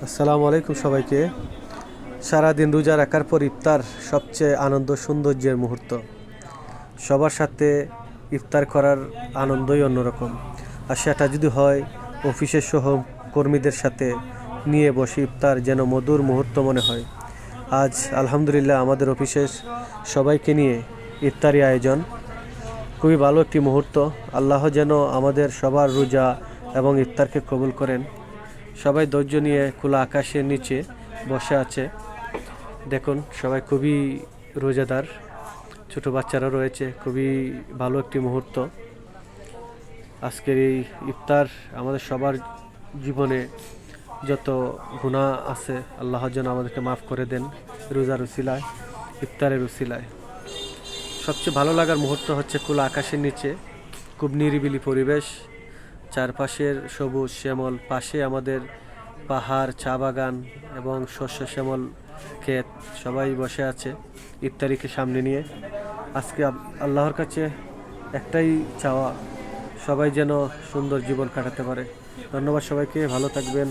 আসসালামু আলাইকুম সবাইকে। সারাদিন রোজা রাখার পর ইফতার সবচেয়ে আনন্দ সৌন্দর্যের মুহূর্ত। সবার সাথে ইফতার করার আনন্দই অন্যরকম। আর সেটা যদি হয় অফিসের সহকর্মীদের সাথে নিয়ে বসে ইফতার, যেন মধুর মুহূর্ত মনে হয়। আজ আলহামদুলিল্লাহ আমাদের অফিসের সবাইকে নিয়ে ইফতারি আয়োজন। খুবই ভালো একটি মুহূর্ত। আল্লাহ যেন আমাদের সবার রোজা এবং ইফতারকে কবুল করেন। সবাই ধৈর্য নিয়ে খোলা আকাশের নিচে বসে আছে। দেখুন সবাই খুবই রোজাদার, ছোট বাচ্চারা রয়েছে। খুবই ভালো একটি মুহূর্ত। আজকের এই ইফতার আমাদের সবার জীবনে যত গুনাহ আছে আল্লাহ যেন আমাদেরকে মাফ করে দেন রোজার উসিলায়, ইফতারের উসিলায়। সবচেয়ে ভালো লাগার মুহূর্ত হচ্ছে খোলা আকাশের নিচে, খুব নিরিবিলি পরিবেশ, চারপাশের সবুজ শ্যামল, পাশে আমাদের পাহাড়, চা বাগান এবং শস্য শ্যামল ক্ষেত। সবাই বসে আছে ইফতারিকে সামনে নিয়ে। আজকে আল্লাহর কাছে একটাই চাওয়া, সবাই যেন সুন্দর জীবন কাটাতে পারে। ধন্যবাদ সবাইকে, ভালো থাকবেন।